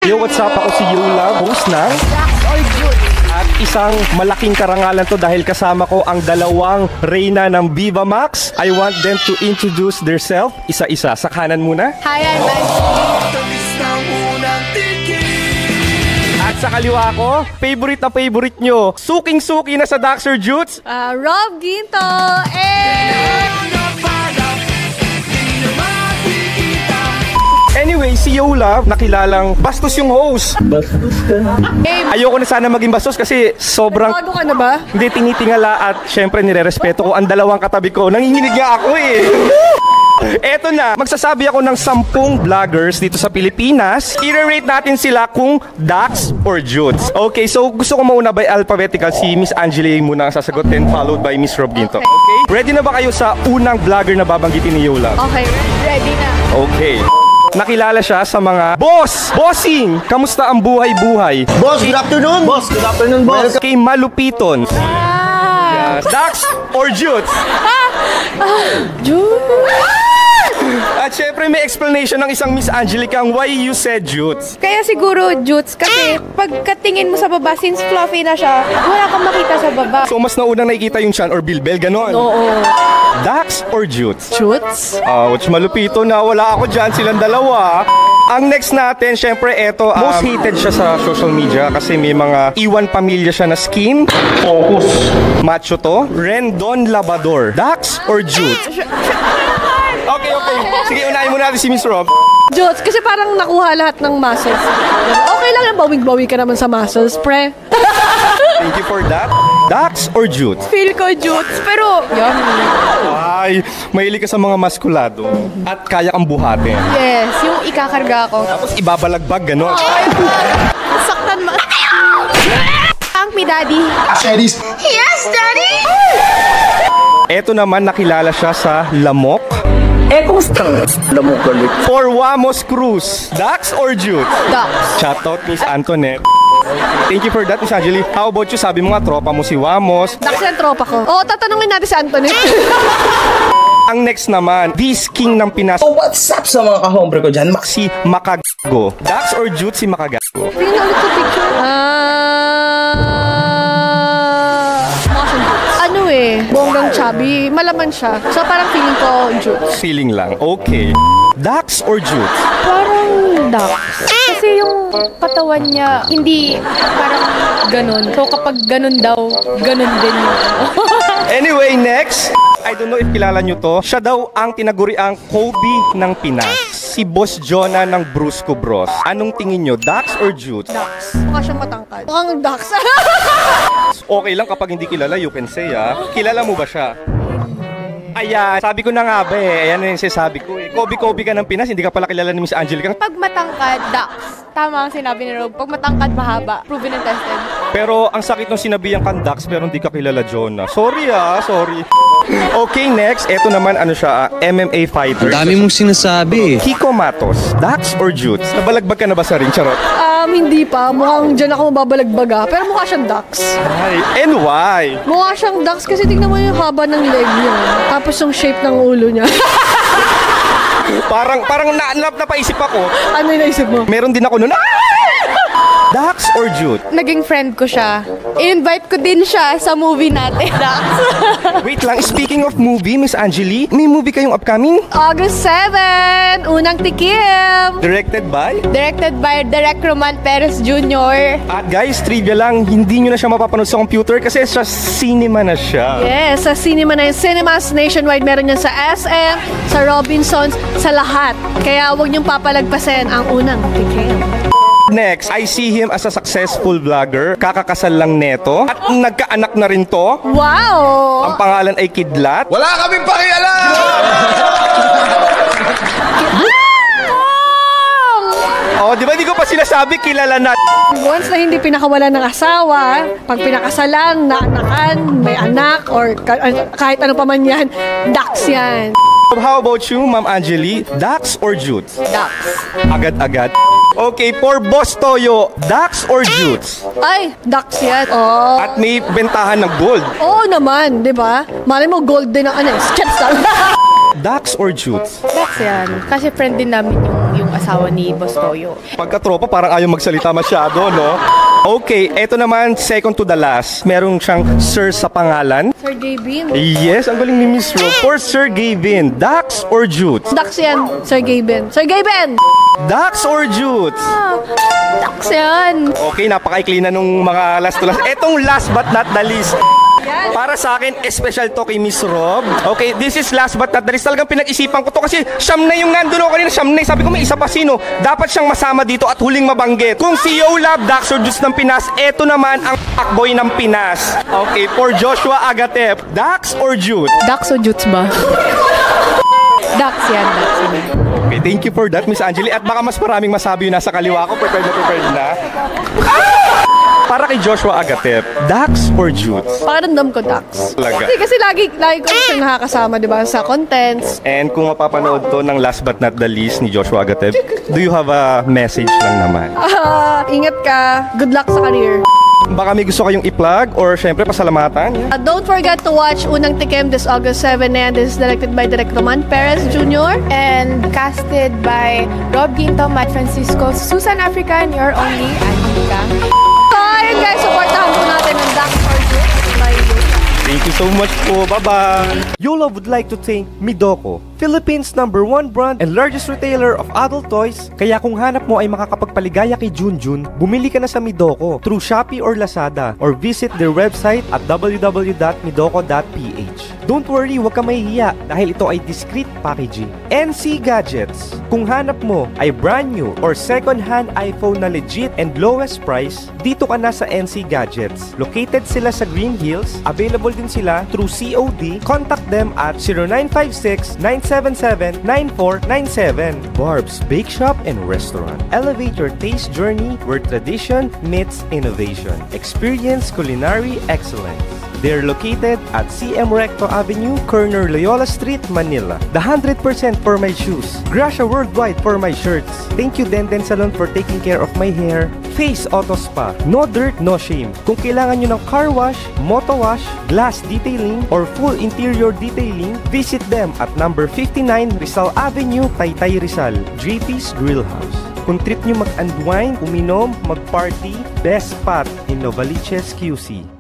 Yo, what's up? Ako si Yola, host ng Dax or Jutes. At isang malaking karangalan to dahil kasama ko ang dalawang reyna ng Viva Max. I want them to introduce themselves isa-isa. Sa kanan muna. Hi, I'm Angie. At sa kaliwa ko, favorite na favorite nyo. Suking-suki na sa Dax or Jutes. Rob Ginto. Anyway, si Yola, nakilalang bastos yung host. Bastos ka. Ayoko na sana maging bastos kasi sobrang... Bago ka na ba? Hindi, tinitingala at syempre nire-respeto ko ang dalawang katabi ko. Nanginginig nga ako eh. Eto na, magsasabi ako ng 10 vloggers dito sa Pilipinas. I-rate natin sila kung Dax or Jutes. Okay, so gusto ko mauna by alphabetical. Si Miss Angela muna ang sasagot, then followed by Miss Rob Ginto. Okay? Ready na ba kayo sa unang vlogger na babanggitin ni Yola? Okay, ready na. Okay. Nakilala siya sa mga bossing! Kamusta ang buhay-buhay? Boss, good afternoon! Boss, good afternoon, boss! Kay Malupiton. Yes. Dax or Jutes? Jutes! At syempre may explanation ng isang Miss Angelica ang why you said Jutes. Kaya siguro Jutes kasi pagkatingin mo sa baba, since fluffy na siya, wala kang makita sa baba. So mas naunang nakikita yung chan or bilbel, ganon? Oo. Dax or Jutes? Jutes? Ouch, Malupito na wala ako dyan, silang dalawa. Ang next natin, syempre eto, most hated siya sa social media kasi may mga iwan pamilya siya na skin. Focus. Macho to. Rendon Labador. Dax or Jutes? Okay. Sige, unahin muna natin si Miss Rob. Jutes, kasi parang nakuha lahat ng muscles. Okay lang yan, bawig-bawi ka naman sa muscles, pre. Thank you for that. Dax or Jutes? Feel ko Jutes, pero yummy. Ay, mahilig ka sa mga maskulado. At kaya kang buhatin. Yes, yung ikakarga ko. Tapos ibabalagbag, gano'n. Saktan mo. Thank me, Daddy. Yes, Daddy! Eto naman, nakilala siya sa Lamok. Kumusta? Lamok galit. For Wamos Cruz. Dax or Jutes? Dax. Shoutout Miss Antoinette. Thank you for that, Miss Angeli. How about you? Sabi mo nga, tropa mo si Wamos. Dax yung tropa ko. Oo, tatanungin natin si Anthony. Ang next naman, this king ng Pinas. Oh, what's up sa mga kahombre ko dyan? Si Makagago. Dax or Jutes si Makagago? Tingnan ulit sa picture. Ano eh, bonggang chubby. Malaman siya. So parang feeling ko Jutes. Feeling lang. Okay. Dax or Jutes? Parang Dax. Kasi yung katawan niya, hindi parang ganun. So kapag ganun daw, ganun din yun. Anyway, next. I don't know if kilala nyo to. Siya daw ang tinaguriang Kobe ng Pinas. Si Boss Jonah ng Brusco Bros. Anong tingin nyo? Dax or Jutes? Dax. Mukha siyang matangkad. Mukhang Dax. Okay lang kapag hindi kilala, you can say Kilala mo ba siya? Ayan, sabi ko na nga ba Ayan yung sinasabi ko Kobe ka ng Pinas, hindi ka pala kilala ni Miss Angelica. Pag matangkad, Dax. Tama ang sinabi ni Rob. Pag matangkad, mahaba. Proven and tested. Pero ang sakit nung sinabihan kang Dax pero hindi ka kilala Jonah. Sorry. Okay, next. Eto naman, siya, MMA fighter. Dami mong sinasabi. Kiko Matos. Dax or Jutes? Nabalagbag ka na ba sa ring? Charot. Hindi pa. Mukhang dyan ako mababalagbaga. Pero mukha siyang Dax. Ay, and why? Mukha siyang Dax kasi tingnan mo yung haba ng leg niya. Tapos yung shape ng ulo niya. parang napaisip ako. Ano yung naisip mo? Meron din ako nun. Dax or Jutes? Naging friend ko siya. I-invite ko din siya sa movie natin, Dax. Wait lang, speaking of movie, Miss Angeli, may movie kayong upcoming? August 7, Unang Tikim. Directed by? Directed by Direk Roman Perez Jr. At guys, trivia lang, hindi nyo na siya mapapanood sa computer kasi sa cinema na siya. Yes, sa cinema na yun. Cinemas nationwide, meron yan sa SM, sa Robinsons, sa lahat. Kaya huwag niyong papalagpasin ang Unang Tikim. Next, I see him as a successful vlogger. Kakakasal lang neto. At nagkaanak na rin to. Wow! Ang pangalan ay Kidlat. Wala kaming pakialam! Di ba di ko pa sinasabi, kilala na. Once na hindi pinakawalan ng asawa, pag pinakasalan, naanakan, may anak, or kahit ano pa man yan, Dax yan. How about you, Ma'am Angeli? Dax or Jutes? Dax. Agad-agad. Okay, for Boss Toyo, Dax or Jutes? Ay, Dax yan. Oh. At may bentahan ng gold. Oo naman, di ba? Malay mo, gold din ang Chats lang. Dax or Jutes? Dax yan. Kasi friend din namin yung asawa ni Boss Toyo. Pagkatropa, parang ayaw magsalita masyado, no? Okay, eto naman, second to the last. Merong siyang Sir sa pangalan. Sir Gavin. Yes, ang galing ni Miss Ro. For Sir Gavin, Dax or Jutes? Dax yan, Sir Gavin. Sir Gavin! Dax or Jutes? Dax yan. Okay, napakaikli na nung mga last to last. Etong last but not the least. Para sa akin, special to kay Miss Rob. Okay, this is last but not the least. Talagang pinag-isipan ko to kasi siyam na yung nandun ako kanina. Siyam na. Sabi ko may isa pa sino. Dapat siyang masama dito at huling mabanggit. Kung si Yo Love, Dax or Jutes ng Pinas, eto naman ang fuckboy ng Pinas. Okay, for Joshua Agatep, Dax or Jutes? Dax o Jutes ba? Dax yan, Dax yan. Okay, thank you for that, Miss Angeli. At baka mas maraming masabi yung nasa kaliwa ko. Prepared na. Para kay Joshua Agatep, Dax or Jutes? Pakiramdam ko, Dax. Talaga. Kasi lagi ko siyang nakakasama, di ba, sa contents. And kung mapapanood to ng last but not the least ni Joshua Agatep, do you have a message lang naman? Ingat ka. Good luck sa career. Baka may gusto kayong i-plug or syempre pasalamatan? Don't forget to watch Unang Tikim this August 7 and this is directed by Direk Roman Perez Jr. And casted by Rob Ginto, Matt Francisco, Susan Africa, and your only Angelica. Ayun guys, supportahan po natin ang Dax or Jutes by Yola. Thank you so much po. Bye-bye! Yola would like to thank Midoko, Philippines' #1 brand and largest retailer of adult toys. Kaya kung hanap mo ay makakapagpaligaya kay Junjun, bumili ka na sa Midoko through Shopee or Lazada or visit their website at www.midoko.ph. Don't worry, huwag ka mahihiya dahil ito ay discreet packaging. NC Gadgets. Kung hanap mo ay brand new or second-hand iPhone na legit and lowest price, dito ka na sa NC Gadgets. Located sila sa Green Hills. Available din sila through COD. Contact them at 0956-977-9497. Barb's Bake Shop and Restaurant. Elevate your taste journey where tradition meets innovation. Experience culinary excellence. They're located at CM Recto Avenue, corner Loyola Street, Manila. The 100% for my shoes. Gracia Worldwide for my shirts. Thank you Denden Salon for taking care of my hair. Face Auto Spa. No dirt, no shame. Kung kailangan nyo ng car wash, moto wash, glass detailing, or full interior detailing, visit them at number 59 Rizal Avenue, Taytay Rizal. JP's Grill House. Kung trip nyo mag-unwind, uminom, mag-party, best spot in Novaliches, QC.